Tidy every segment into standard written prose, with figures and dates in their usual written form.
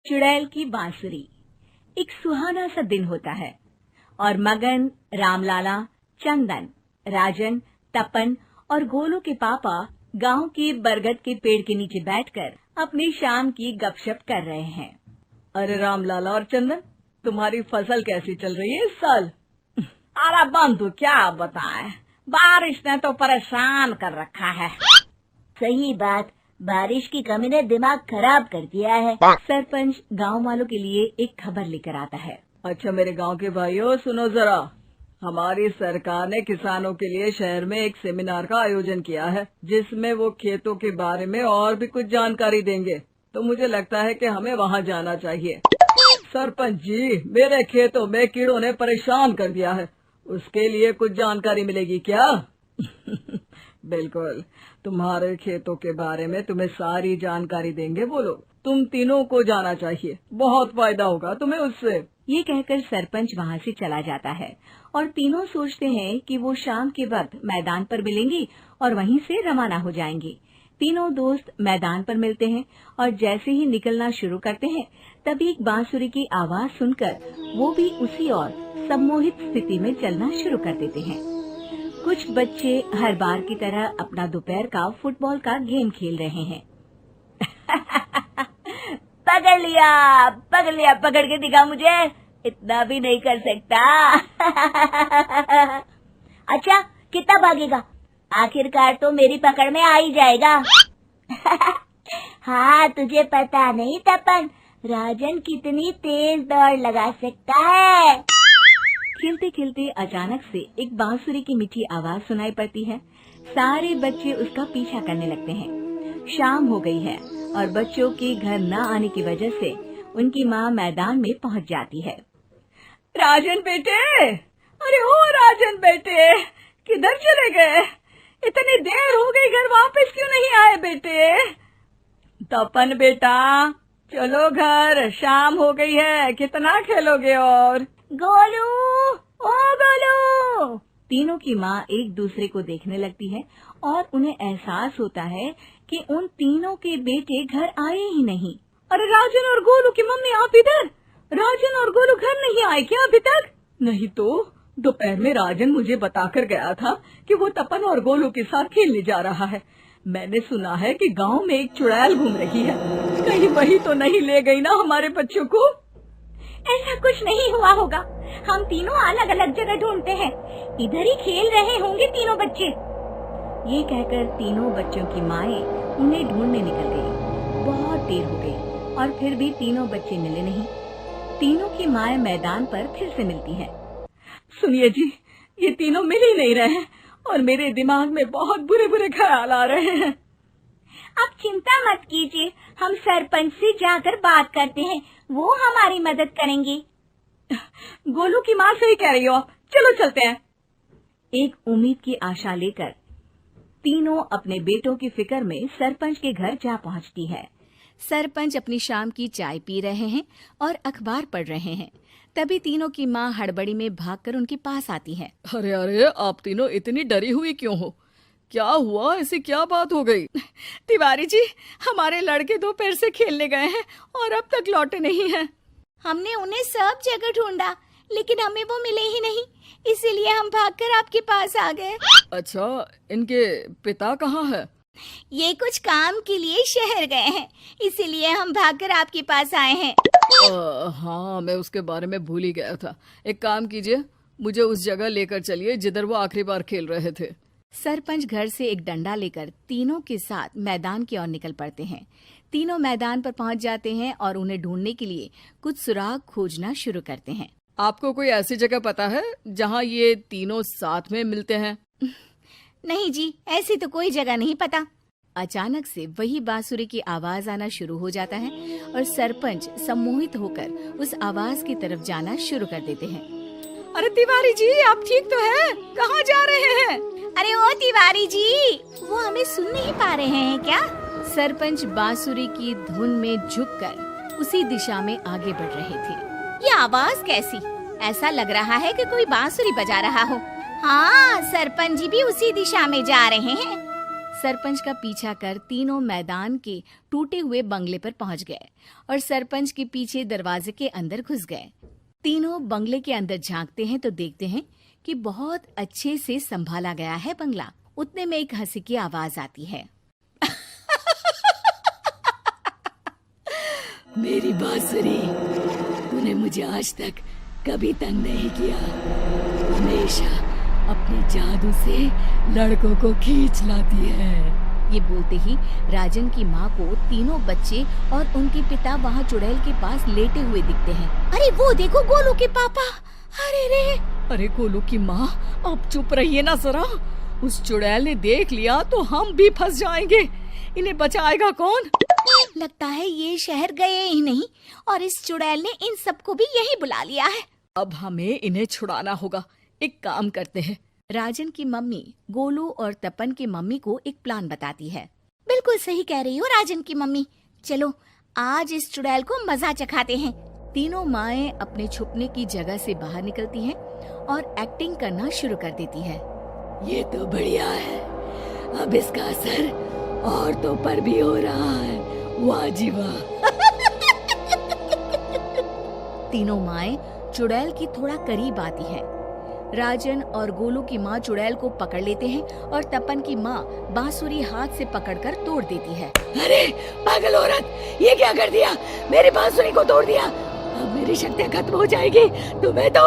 चुड़ैल की बांसुरी। एक सुहाना सा दिन होता है और मगन, रामलाला, चंदन, राजन, तपन और गोलू के पापा गांव के बरगद के पेड़ के नीचे बैठकर अपनी शाम की गपशप कर रहे हैं। अरे रामलाला और चंदन, तुम्हारी फसल कैसी चल रही है इस साल? अरे बंधु क्या बताएं, बारिश ने तो परेशान कर रखा है। सही बात, बारिश की कमी ने दिमाग खराब कर दिया है। सरपंच गांव वालों के लिए एक खबर लेकर आता है। अच्छा मेरे गांव के भाइयों, सुनो जरा। हमारी सरकार ने किसानों के लिए शहर में एक सेमिनार का आयोजन किया है, जिसमें वो खेतों के बारे में और भी कुछ जानकारी देंगे। तो मुझे लगता है कि हमें वहां जाना चाहिए। सरपंच जी, मेरे खेतों में कीड़ों ने परेशान कर दिया है, उसके लिए कुछ जानकारी मिलेगी क्या? बिल्कुल, तुम्हारे खेतों के बारे में तुम्हें सारी जानकारी देंगे वो लोग। तुम तीनों को जाना चाहिए, बहुत फायदा होगा तुम्हें उससे। ये कहकर सरपंच वहाँ से चला जाता है और तीनों सोचते हैं कि वो शाम के वक्त मैदान पर मिलेंगे और वहीं से रवाना हो जाएंगे। तीनों दोस्त मैदान पर मिलते हैं और जैसे ही निकलना शुरू करते हैं तभी एक बांसुरी की आवाज सुनकर वो भी उसी ओर सम्मोहित स्थिति में चलना शुरू कर देते हैं। कुछ बच्चे हर बार की तरह अपना दोपहर का फुटबॉल का गेम खेल रहे हैं। पकड़ लिया, पकड़ के दिखा मुझे, इतना भी नहीं कर सकता। अच्छा, कितना भागेगा? आखिरकार तो मेरी पकड़ में आ ही जाएगा। हाँ, तुझे पता नहीं तपन, राजन कितनी तेज दौड़ लगा सकता है। खेलते खेलते अचानक से एक बांसुरी की मीठी आवाज सुनाई पड़ती है। सारे बच्चे उसका पीछा करने लगते हैं। शाम हो गई है और बच्चों के घर न आने की वजह से उनकी माँ मैदान में पहुँच जाती है। राजन बेटे, अरे ओ राजन बेटे, किधर चले गए? इतनी देर हो गई, घर वापस क्यों नहीं आए बेटे? तपन बेटा, चलो घर, शाम हो गई है, कितना खेलोगे? और गोलू, ओ गोलू। तीनों की माँ एक दूसरे को देखने लगती है और उन्हें एहसास होता है कि उन तीनों के बेटे घर आए ही नहीं। अरे राजन और गोलू की मम्मी, आप इधर? राजन और गोलू घर नहीं आए क्या अभी तक? नहीं तो दोपहर में राजन मुझे बताकर गया था कि वो तपन और गोलू के साथ खेलने जा रहा है। मैंने सुना है कि गांव में एक चुड़ैल घूम रही है, कहीं वही तो नहीं ले गई ना हमारे बच्चों को? ऐसा कुछ नहीं हुआ होगा, हम तीनों अलग अलग जगह ढूंढते हैं, इधर ही खेल रहे होंगे तीनों बच्चे। ये कहकर तीनों बच्चों की माएं उन्हें ढूंढने निकल गई। बहुत देर हो गई और फिर भी तीनों बच्चे मिले नहीं। तीनों की माएं मैदान पर फिर से मिलती हैं। सुनिए जी, ये तीनों मिल ही नहीं रहे हैं और मेरे दिमाग में बहुत बुरे बुरे ख्याल आ रहे हैं। आप चिंता मत कीजिए, हम सरपंच से जाकर बात करते हैं, वो हमारी मदद करेंगे। गोलू की माँ सही कह रही हो, चलो चलते हैं। एक उम्मीद की आशा लेकर तीनों अपने बेटों की फिक्र में सरपंच के घर जा पहुंचती है। सरपंच अपनी शाम की चाय पी रहे हैं और अखबार पढ़ रहे हैं। तभी तीनों की माँ हड़बड़ी में भागकर उनके पास आती है। अरे अरे, आप तीनों इतनी डरी हुई क्यों हो? क्या हुआ? ऐसी क्या बात हो गई? तिवारी जी, हमारे लड़के दोपहर से खेलने गए हैं और अब तक लौटे नहीं हैं। हमने उन्हें सब जगह ढूंढा, लेकिन हमें वो मिले ही नहीं, इसीलिए हम भागकर आपके पास आ गए। अच्छा, इनके पिता कहाँ है? ये कुछ काम के लिए शहर गए हैं, इसीलिए हम भागकर आपके पास आए हैं। हाँ, मैं उसके बारे में भूल ही गया था। एक काम कीजिए, मुझे उस जगह लेकर चलिए जिधर वो आखिरी बार खेल रहे थे। सरपंच घर से एक डंडा लेकर तीनों के साथ मैदान की ओर निकल पड़ते हैं। तीनों मैदान पर पहुंच जाते हैं और उन्हें ढूंढने के लिए कुछ सुराग खोजना शुरू करते हैं। आपको कोई ऐसी जगह पता है जहां ये तीनों साथ में मिलते हैं? नहीं जी, ऐसी तो कोई जगह नहीं पता। अचानक से वही बांसुरी की आवाज आना शुरू हो जाता है और सरपंच सम्मोहित होकर उस आवाज की तरफ जाना शुरू कर देते हैं। अरे तिवारी जी, आप ठीक तो हैं? कहाँ जा रहे हैं? अरे ओ तिवारी जी, वो हमें सुन नहीं पा रहे हैं क्या? सरपंच बांसुरी की धुन में झुककर उसी दिशा में आगे बढ़ रहे थे। ये आवाज कैसी? ऐसा लग रहा है कि कोई बांसुरी बजा रहा हो। हाँ, सरपंच जी भी उसी दिशा में जा रहे हैं। सरपंच का पीछा कर तीनों मैदान के टूटे हुए बंगले पर पहुंच गए और सरपंच के पीछे दरवाजे के अंदर घुस गए। तीनों बंगले के अंदर झांकते हैं तो देखते हैं कि बहुत अच्छे से संभाला गया है बंगला। उतने में एक हंसी की आवाज आती है। मेरी बांसुरी, तूने मुझे आज तक कभी तंग नहीं किया। हमेशा अपने जादू से लड़कों को खींच लाती है। ये बोलते ही राजन की माँ को तीनों बच्चे और उनके पिता वहाँ चुड़ैल के पास लेटे हुए दिखते हैं। अरे वो देखो गोलू के पापा। अरे रे, अरे गोलू की माँ, आप चुप रहिए ना जरा। उस चुड़ैल ने देख लिया तो हम भी फंस जाएंगे। इन्हें बचाएगा कौन? लगता है ये शहर गए ही नहीं और इस चुड़ैल ने इन सबको भी यही बुला लिया है। अब हमें इन्हें छुड़ाना होगा। एक काम करते हैं। राजन की मम्मी गोलू और तपन की मम्मी को एक प्लान बताती है। बिल्कुल सही कह रही हो राजन की मम्मी। चलो आज इस चुड़ैल को मजा चखाते हैं। तीनों माएं अपने छुपने की जगह से बाहर निकलती हैं और एक्टिंग करना शुरू कर देती है। ये तो बढ़िया है। अब इसका असर औरतों पर भी हो रहा है। वाह जी वाह। तीनों माएं चुड़ैल की थोड़ा करीब आती है। राजन और गोलू की माँ चुड़ैल को पकड़ लेते हैं और तपन की माँ बांसुरी हाथ से पकड़कर तोड़ देती है। अरे पागल औरत, ये क्या कर दिया? मेरी बांसुरी को तोड़ दिया। अब मेरी शक्तियाँ खत्म हो जाएगी। तुम्हें तो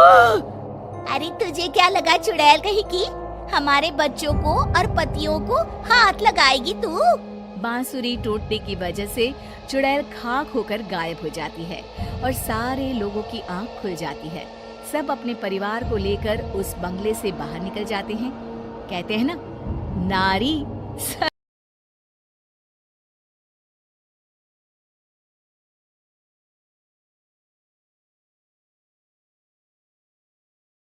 अरे तुझे क्या लगा चुड़ैल कहीं की हमारे बच्चों को और पतियों को हाथ लगाएगी तू? बांसुरी टूटने की वजह से चुड़ैल खाक होकर गायब हो जाती है और सारे लोगों की आंख खुल जाती है। सब अपने परिवार को लेकर उस बंगले से बाहर निकल जाते हैं। कहते हैं ना, नारी